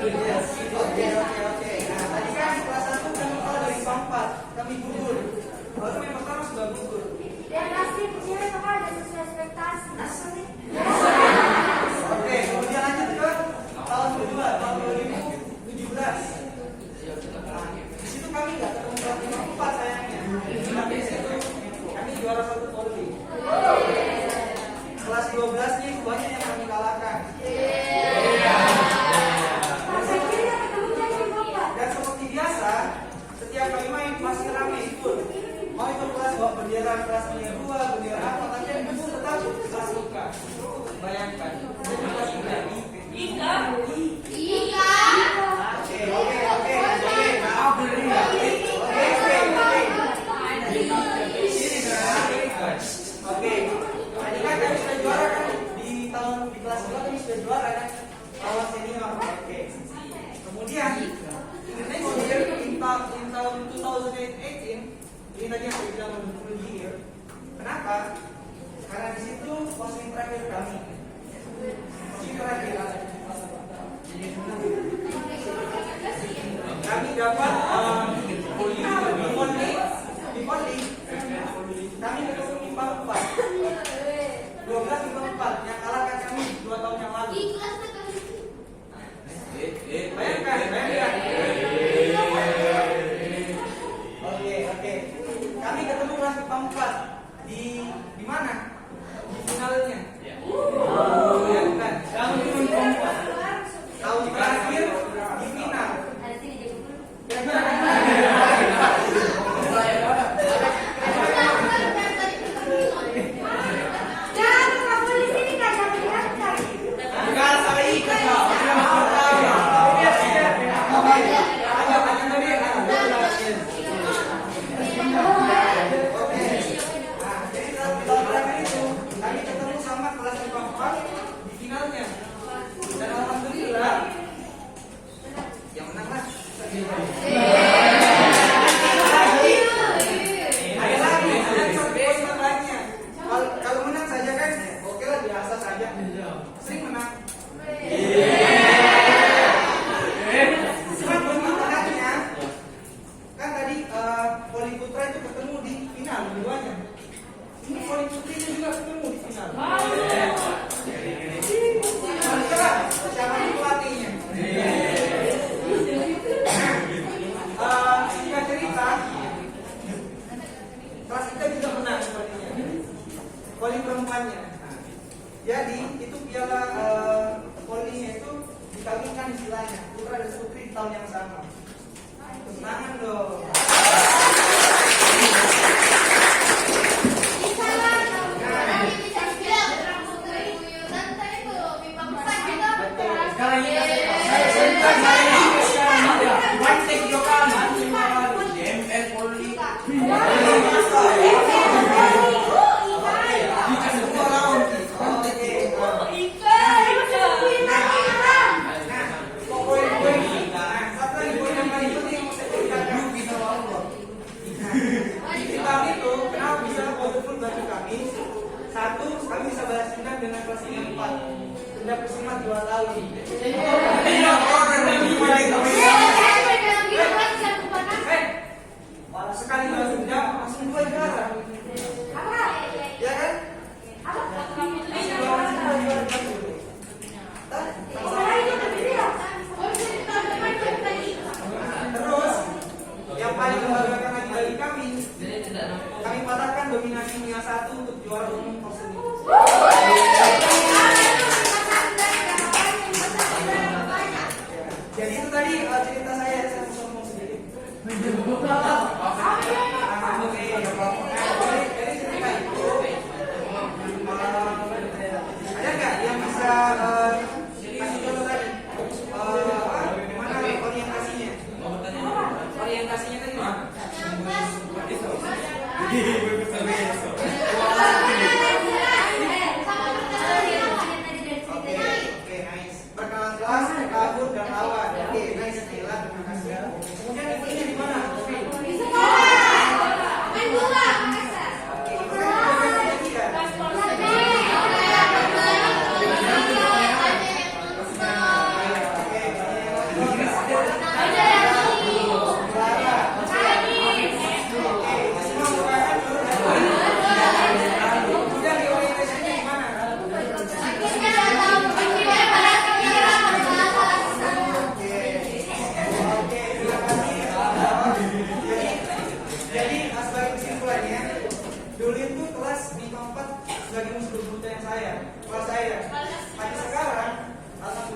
Yes. Oke. Nah, tadi kan kelas 1 kami kalah dari IPA 4. Kami gugur. Baru yang pertama sudah gugur. Dan pasti kecilnya bakal ada sesuai ekspektasi. Oke, kemudian lanjut ke tahun kedua, tahun 2017. Nah, di situ kami nggak ketemu kelas 54 sayangnya. Tapi di situ kami juara 1 poli. Kelas 12 nih banyak yang kami kalahkan. Dan seperti biasa, setiap kali main pasti ramai ikut. Mau itu kelas bawa bendera kelas punya 2, bendera apa, tapi yang itu tetap kelas suka. Bayangkan. Kelas suka. Oke. Maaf beli. Oke. Tadi kan kami sudah juara kan di kelas 2 kami sudah juara kan. Awal senior. Oke. Kemudian in tahun 2018 ini tadi yang saya bilang menurut year. Kenapa? Karena di situ posting terakhir kami. Posting terakhir. Kami dapat di poli kami ketemu IPA 4. 12 IPA 4 yang kalahkan kami 2 tahun yang lalu. Bayangkan. Oke. Kami ketemu kelas IPA 4 di mana? Di finalnya. Bayangkan. Tahun terakhir di final. Poli perempuannya. Jadi itu piala polinya itu dikawinkan istilahnya putra dan putri di tahun yang sama. Tangan dong. Satu, kami bisa balas dendam dengan kelas 4. Dendam kesemat 2 tahun. Malah sekali balas dendam langsung 2 juara. Ya kan? Terus, yang paling membanggakan lagi bagi kami patahkan dominasi Mia 1 untuk juara umum tersebut. Jadi itu tadi cerita saya sombong sedikit. Dari cerita itu ada nggak yang bisa kasih contoh tadi? Gimana orientasinya? Orientasinya tadi mana? Oke, nice. Perkenalan kelas, kabur dan lawan. Oke, nice. Terima kasih. Kemudian infonya di mana?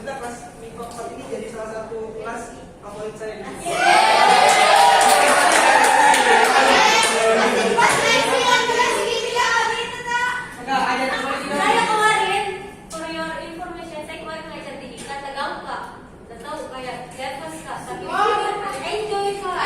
ternyata kelas MIPA 4 ini jadi salah satu kelas favorit saya di sini. Saya kemarin, for your information, saya kemarin ngajar di Katagam Kak. Udah tahu kayak lihat pas Kak, tapi enjoy Kak.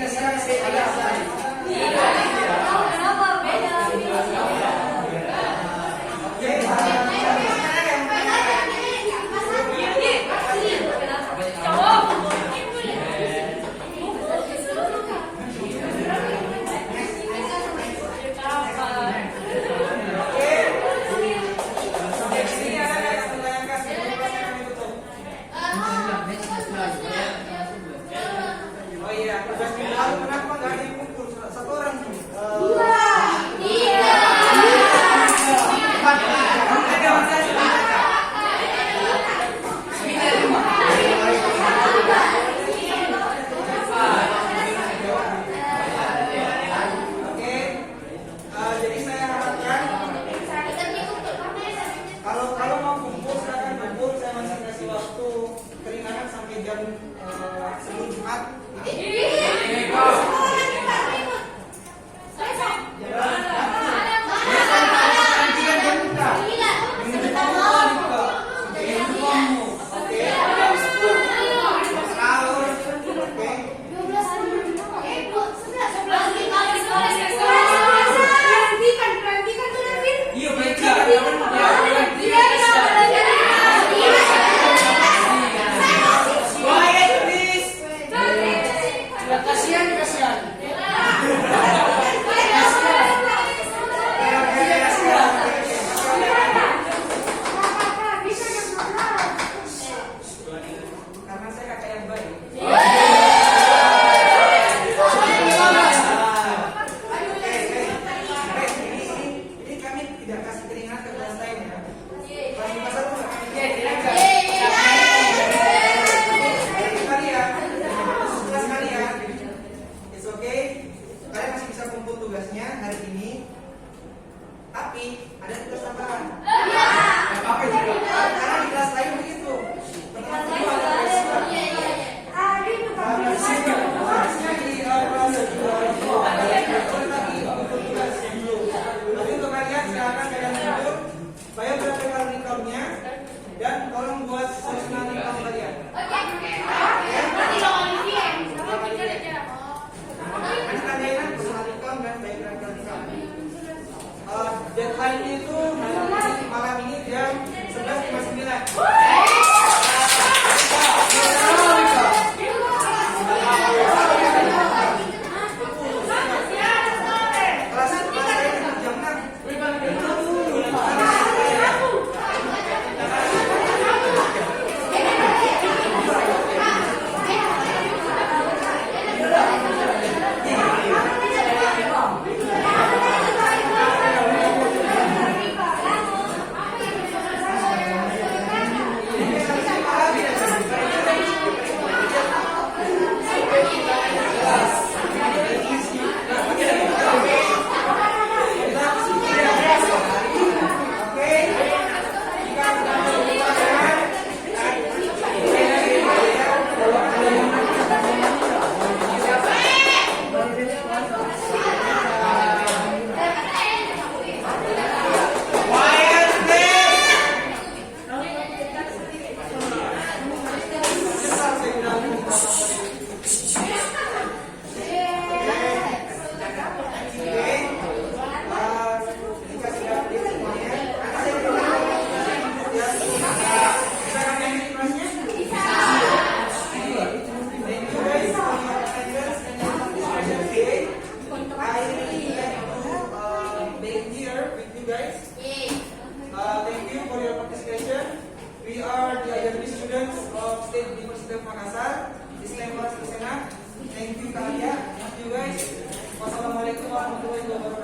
Ya, sekarang saya ada apa? Oh iya, tugas minggu lalu kenapa nggak ada yang kumpul? Satu orang nih. Ada masalah. Oke, jadi saya harapkan kalau mau kumpul silakan kumpul. Saya masih kasih waktu keringanan sampai jam sebelum Jumat. disclaimer di sana. Thank you kalian. Thank you guys. Wassalamualaikum warahmatullahi wabarakatuh.